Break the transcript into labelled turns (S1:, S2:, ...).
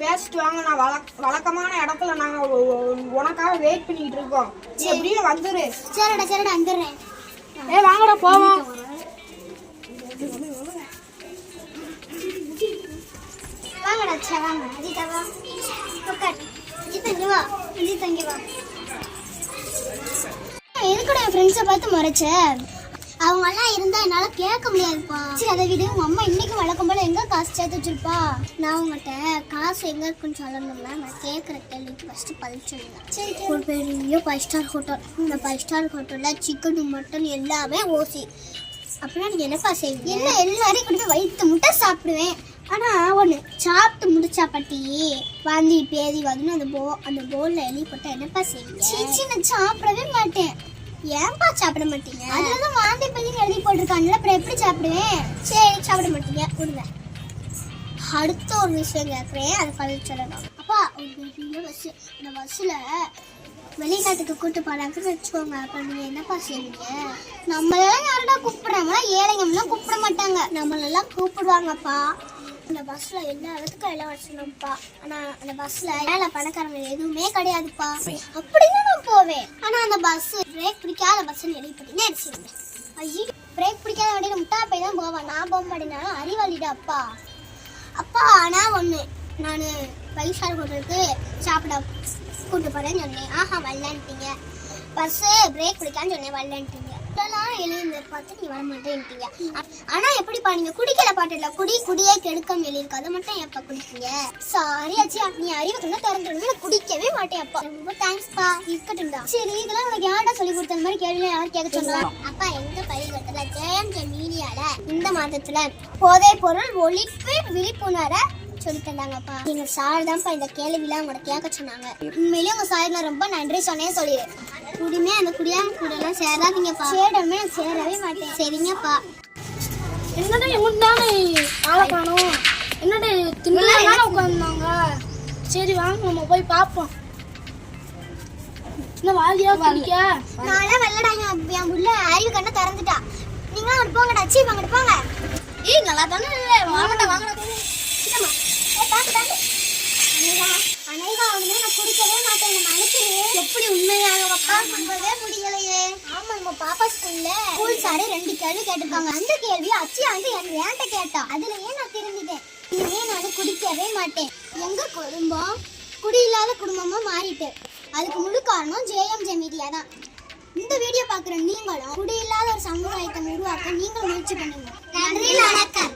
S1: பேசிட்டு வாங்க. நான் வழக்கமான இடத்துல நாங்க உனக்காக வெயிட் பண்ணிட்டு இருக்கோம். எப்படியே வந்துரு.
S2: சரிடா சரிடா வந்துடுறேன்.
S1: வாங்கடா போவோம்.
S2: வாங்கடா சரி வாங்க. அஜிதா வா உட்கார். அஜிதா இங்க வா. அஜிதா இங்க வா. எதுக்கூட என் ஃப்ரெண்ட்ஸை பார்த்து முறைச்ச? அவங்க எல்லாம் இருந்தா என்னால கேட்க முடியாதுப்பா. சரி அதை விட உங்க அம்மா இன்னைக்கு வழக்கம் போல எங்க காசு சேர்த்து வச்சிருப்பா? நான் உங்ககிட்ட காசு எங்க இருக்குன்னு சொல்லணும்னா நான் கேட்குற கேள்விக்கு ஃபர்ஸ்ட் பதில் சொல்லுங்க. சரி ஒரு பெரிய 5 ஸ்டார் ஹோட்டல். இந்த 5 ஸ்டார் ஹோட்டல்ல சிக்கன் மட்டன் எல்லாமே ஓசி. அப்படின்னா நீங்க என்னப்பா செய்வீங்க? இல்லை எல்லாரையும் கொண்டு போய் வயிற்று முட்டை சாப்பிடுவேன். ஆனா ஒன்று சாப்பிட்டு முடிச்சா பட்டி வாந்தி பேதி வந்து அந்த போல்ல எலி போட்டா என்னப்பா செய்வீங்க? சீச்சி நான் சாப்பிடவே மாட்டேன். ஏன்பா சாப்பிட மாட்டீங்க? அதுலதான் வாந்தி பேதின்னு எழுதி போட்டிருக்காங்கல்ல, அப்புறம் எப்படி சாப்பிடுவேன்? சரி சாப்பிட மாட்டீங்க விடுங்க. அடுத்த ஒரு விஷயம் கேட்குறேன், அதை பதில் சொல்லணும். அப்பா ஒரு பெரிய பஸ், இந்த பஸ்ஸில் வெளிநாட்டுக்கு கூட்டு போனாங்கன்னு வச்சுக்கோங்க. அப்போ நீங்கள் என்னப்பா செய்வீங்க? நம்மளெல்லாம் யாரடா கூப்பிடுறாங்களா? ஏழைங்கம்லாம் கூப்பிட மாட்டாங்க, நம்மளெல்லாம் கூப்பிடுவாங்கப்பா. அந்த பஸ்ஸில் எல்லா இடத்துக்கும் எல்லாம் வச்சுக்கணும்ப்பா. ஆனால் அந்த பஸ்ஸில் ஏழை பணக்காரங்க எதுவுமே கிடையாதுப்பா. அப்படின்னு நான் போவேன். ஆனால் அந்த பஸ்ஸு பிரேக் பிடிக்காத பஸ்ஸுன்னு எழுதி போட்டீங்கன்னா அடிச்சுடுங்க. ஐயோ பிரேக் பிடிக்காத வண்டியில் முட்டா போய் தான் போவேன். நான் போக மாட்டேனாலும் அறிவாளிடா அப்பா. அப்பா ஆனால் ஒன்று, நான் 5 ஸ்டார் ஹோட்டலுக்கு சாப்பிட கூப்பிட்டு போகிறேன்னு சொன்னேன். ஆஹா வரலான்ட்டீங்க. பஸ்ஸு பிரேக் பிடிக்கான்னு சொன்னேன் வரலான்ட்டீங்க. இதெல்லாம் எழுதி பார்த்து நீ வர மாட்டேன்ட்டீங்க. ஆனால் எப்படிப்பா நீங்கள் குடிக்கிற பாட்டு இல்லை, குடியே கெடுக்கம் எழுதிருக்கு, அதை மட்டும் எப்போ குடிப்பீங்க? சாரி ஆச்சியா, நீ அறிவுக்குன்னா திறந்துடுங்க. நான் குடிக்கவே மாட்டேன் அப்பா. ரொம்ப தேங்க்ஸ்ப்பா. இருக்கட்டும்டா. சரி இதெல்லாம் உனக்கு யார்டா சொல்லி கொடுத்த மாதிரி கேள்வி யாரும் கேட்க சொன்னா? அப்பா எங்க பள்ளிக்கூடத்தில் ஜெயம்ஜெ மீடியால இந்த மாதத்துல போதைப் பொருள் ஒழிப்பு விழிப்புணர்வை சொல்லி தந்தாங்கப்பா. எங்க சார் தான்ப்பா இந்த கேள்விலாம் உங்களை கேட்க சொன்னாங்க. உண்மையிலேயே உங்க சார் நான் ரொம்ப நன்றி சொன்னேன் சொல்லிடு. குடிமே அந்த குடியாம கூடலாம் சேராதீங்கப்பா. சேரமே நான் சேரவே மாட்டேன். சரிங்கப்பா.
S1: என்னடா எங்கிட்டானே ஆளை காணோம்? என்னடா திண்ணா உட்காந்துருந்தாங்க? சரி வாங்க நம்ம போய் பார்ப்போம். என்ன வாதியா குடிக்க?
S2: நான்லாம் வெள்ளடாங்க என் புள்ள அறிவு கண்ணை திறந்துட்டா. நீங்களும் அங்கிட்டு போங்கடா. சீ அங்கிட்டு போங்க.
S1: ஏய் நல்லா தானே வாங்கடா வாங்கடா.
S2: அனைவா வந்து நான் குடிக்கவே மாட்டேன். நினைக்கிறேன் எப்படி உண்மையாக நம்பவே முடியலையே. ஆமா நம்ம பாப்பா ஸ்கூல் சாரு 2 கேள்வி கேட்டிருக்காங்க. அந்த கேள்வி அச்சியா வந்து என்கிட்ட கேட்டா. அதுலயே நான் திரும்பிட்டேன். இனிமே நான் குடிக்கவே மாட்டேன். எங்க குடும்பம் குடி இல்லாத குடும்பமா மாறிட்டு, அதுக்கு முழு காரணம் ஜெயம்ஜெ மீடியா தான். இந்த வீடியோ பாக்குற நீங்களும் குடி இல்லாத ஒரு சமுதாயத்தை உருவாக்க நீங்களும் முயற்சி பண்ணுங்க. நன்றி வணக்கம்.